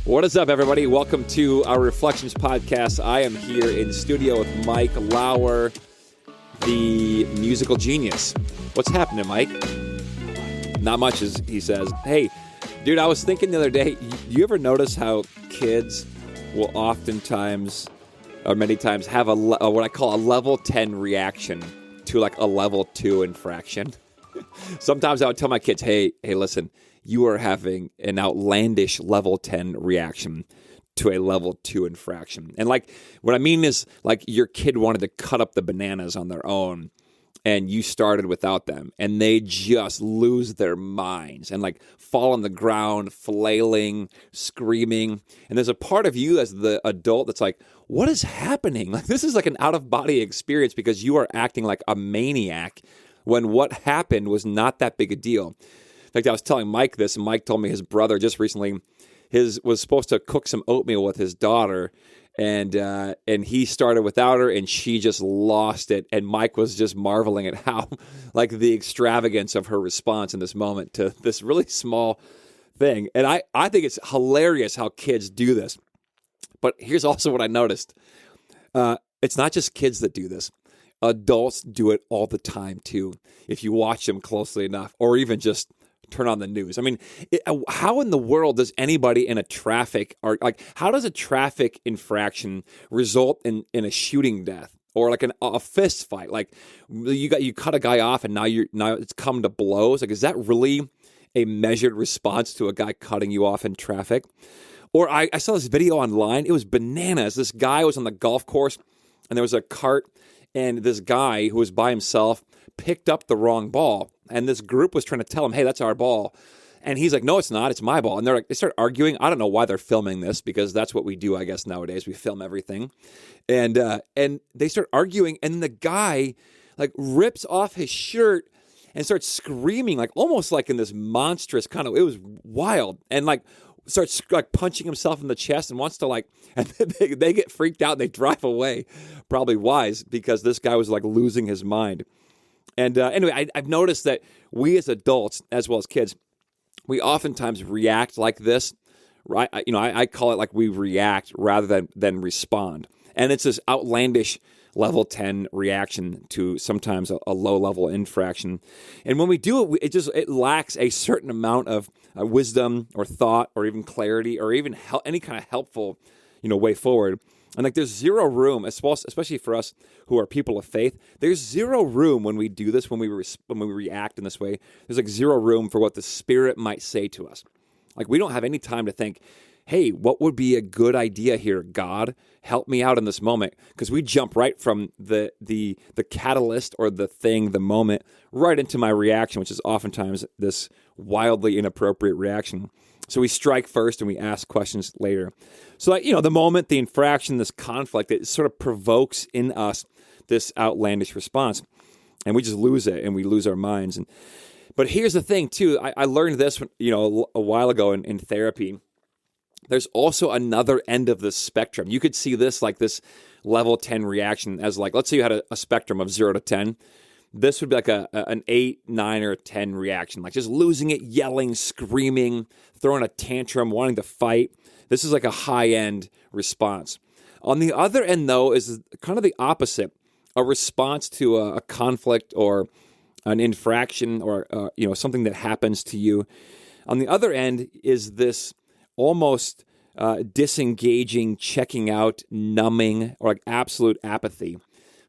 What is up, everybody? Welcome to our Reflections podcast. I am here in studio with Mike Lauer, the musical genius. What's happening, Mike? Not much, as he says. Hey, dude, I was thinking the other day, you ever notice how kids will oftentimes, or many times, have what I call a level 10 reaction to like a level 2 infraction? Sometimes I would tell my kids, hey, listen, you are having an outlandish level 10 reaction to a level 2 infraction. And like, what I mean is like your kid wanted to cut up the bananas on their own and you started without them and they just lose their minds and like fall on the ground, flailing, screaming. And there's a part of you as the adult that's like, what is happening? Like, this is like an out-of-body experience because you are acting like a maniac when what happened was not that big a deal. In fact, I was telling Mike this, and Mike told me his brother just recently was supposed to cook some oatmeal with his daughter, and he started without her, and she just lost it. And Mike was just marveling at how, like, the extravagance of her response in this moment to this really small thing. And I think it's hilarious how kids do this. But here's also what I noticed. It's not just kids that do this. Adults do it all the time, too, if you watch them closely enough, or even just turn on the news. I mean, how in the world does anybody in a traffic, or like, how does a traffic infraction result in a shooting death or like a fist fight? Like, you cut a guy off and now it's come to blows. Like, is that really a measured response to a guy cutting you off in traffic? Or I saw this video online. It was bananas. This guy was on the golf course and there was a cart, and this guy who was by himself picked up the wrong ball. And this group was trying to tell him, hey, that's our ball. And he's like, no, it's not. It's my ball. And they start arguing. I don't know why they're filming this, because that's what we do, I guess, nowadays. We film everything. And they start arguing. And the guy like rips off his shirt and starts screaming, like almost like in this monstrous kind of, it was wild. And like starts like punching himself in the chest and wants to like, and they get freaked out and they drive away. Probably wise, because this guy was like losing his mind. And anyway, I've noticed that we as adults, as well as kids, we oftentimes react like this, right? I call it like we react rather than respond. And it's this outlandish level 10 reaction to sometimes a low-level infraction. And when we do it, it lacks a certain amount of wisdom or thought or even clarity or even any kind of helpful, way forward. And like, there's zero room, especially for us who are people of faith. There's zero room when we do this, when we react in this way. There's like zero room for what the Spirit might say to us. Like, we don't have any time to think, hey, what would be a good idea here? God, help me out in this moment. Because we jump right from the catalyst or the thing, the moment, right into my reaction, which is oftentimes this wildly inappropriate reaction. So we strike first and we ask questions later. So, like, the moment, the infraction, this conflict, it sort of provokes in us this outlandish response. And we just lose it and we lose our minds. But here's the thing, too. I learned this, a while ago in therapy. There's also another end of the spectrum. You could see this like this level 10 reaction as like, let's say you had a spectrum of 0 to 10. This would be like an 8, 9, or 10 reaction, like just losing it, yelling, screaming, throwing a tantrum, wanting to fight. This is like a high-end response. On the other end, though, is kind of the opposite, a response to a conflict or an infraction or something that happens to you. On the other end is this almost disengaging, checking out, numbing, or like absolute apathy.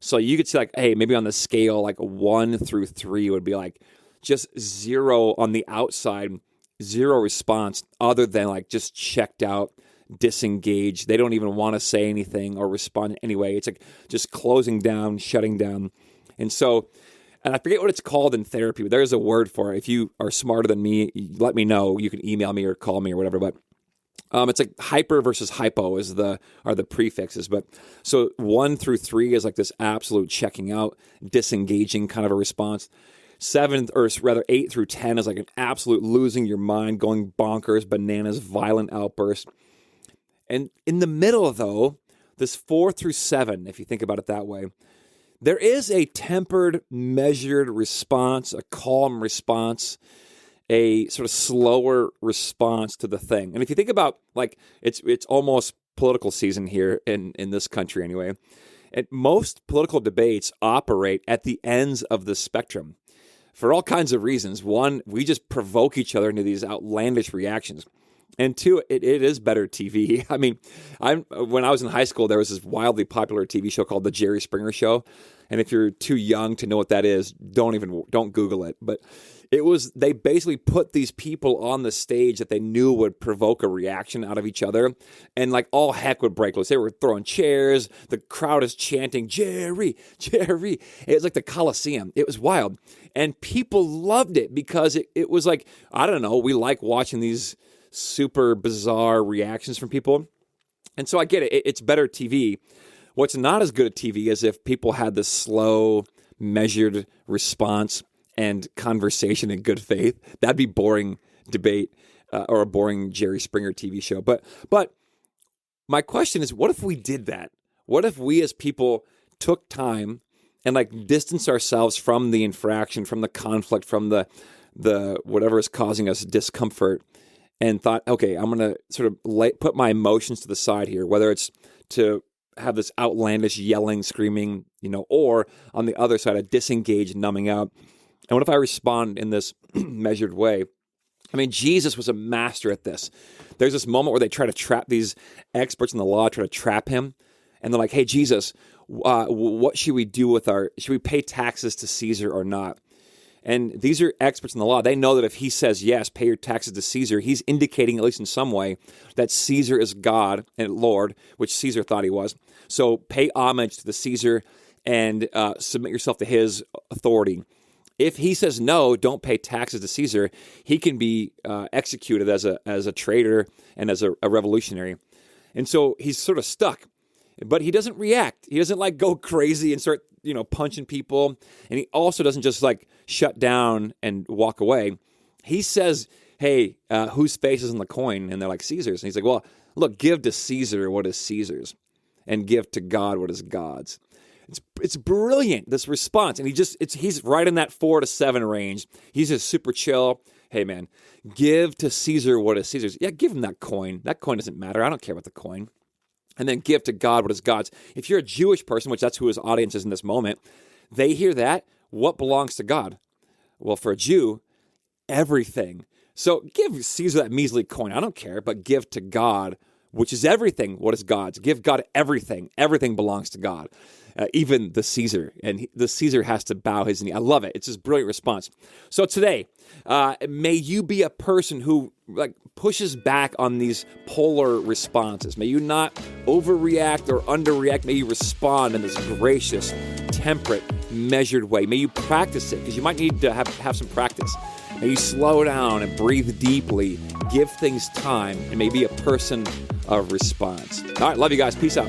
So you could say like, hey, maybe on the scale, like 1 through 3 would be like just 0 on the outside, 0 response other than like just checked out, disengaged. They don't even want to say anything or respond anyway. It's like just closing down, shutting down. And I forget what it's called in therapy, but there's a word for it. If you are smarter than me, let me know. You can email me or call me or whatever, but it's like hyper versus hypo are the prefixes. But so 1 through 3 is like this absolute checking out, disengaging kind of a response. 8 through 10 is like an absolute losing your mind, going bonkers, bananas, violent outburst. And in the middle, though, this 4 through 7, if you think about it that way, there is a tempered, measured response, a calm response. a sort of slower response to the thing. And if you think about, like, it's almost political season here in this country anyway. And most political debates operate at the ends of the spectrum for all kinds of reasons. One, we just provoke each other into these outlandish reactions. And two, it is better TV. I mean, when I was in high school, there was this wildly popular TV show called The Jerry Springer Show. And if you're too young to know what that is, don't Google it. But they basically put these people on the stage that they knew would provoke a reaction out of each other. And like all heck would break loose. They were throwing chairs. The crowd is chanting, Jerry, Jerry. It was like the Coliseum. It was wild. And people loved it because it was like, I don't know, we like watching these super bizarre reactions from people. And so I get it. It's better TV. What's not as good at TV is if people had this slow, measured response and conversation in good faith. That'd be boring debate or a boring Jerry Springer TV show. But my question is, what if we did that? What if we as people took time and like distance ourselves from the infraction, from the conflict, from the whatever is causing us discomfort, and thought, okay, I'm going to sort of put my emotions to the side here, whether it's to have this outlandish yelling, screaming, or on the other side, a disengaged numbing out. And what if I respond in this measured way? I mean, Jesus was a master at this. There's this moment where they try to trap these experts in the law, try to trap him. And they're like, hey, Jesus, what should we do should we pay taxes to Caesar or not? And these are experts in the law. They know that if he says, yes, pay your taxes to Caesar, he's indicating, at least in some way, that Caesar is God and Lord, which Caesar thought he was. So pay homage to the Caesar and submit yourself to his authority. If he says, no, don't pay taxes to Caesar, he can be executed as a traitor and as a revolutionary. And so he's sort of stuck. But he doesn't react. He doesn't like go crazy and start, punching people. And he also doesn't just like shut down and walk away. He says, hey, whose face is on the coin? And they're like, Caesar's. And he's like, well, look, give to Caesar what is Caesar's and give to God what is God's. It's brilliant, this response. And he's right in that 4 to 7 range. He's just super chill. Hey, man, give to Caesar what is Caesar's. Yeah, give him that coin. That coin doesn't matter. I don't care about the coin. And then give to God what is God's. If you're a Jewish person, which that's who his audience is in this moment, they hear that. What belongs to God? Well, for a Jew, everything. So give Caesar that measly coin. I don't care, but give to God, which is everything. What is God's? Give God everything. Everything belongs to God, even the Caesar. And the Caesar has to bow his knee. I love it. It's this brilliant response. So today, may you be a person who pushes back on these polar responses. May you not overreact or underreact. May you respond in this gracious, temperate, measured way. May you practice it, because you might need to have some practice. May you slow down and breathe deeply, give things time, and may be a person of response. All right, love you guys. Peace out.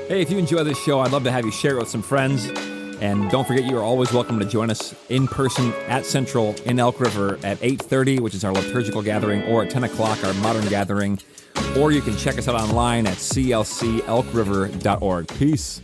Hey, if you enjoy this show, I'd love to have you share it with some friends. And don't forget, you are always welcome to join us in person at Central in Elk River at 8:30, which is our liturgical gathering, or at 10 o'clock, our modern gathering. Or you can check us out online at clcelkriver.org. Peace.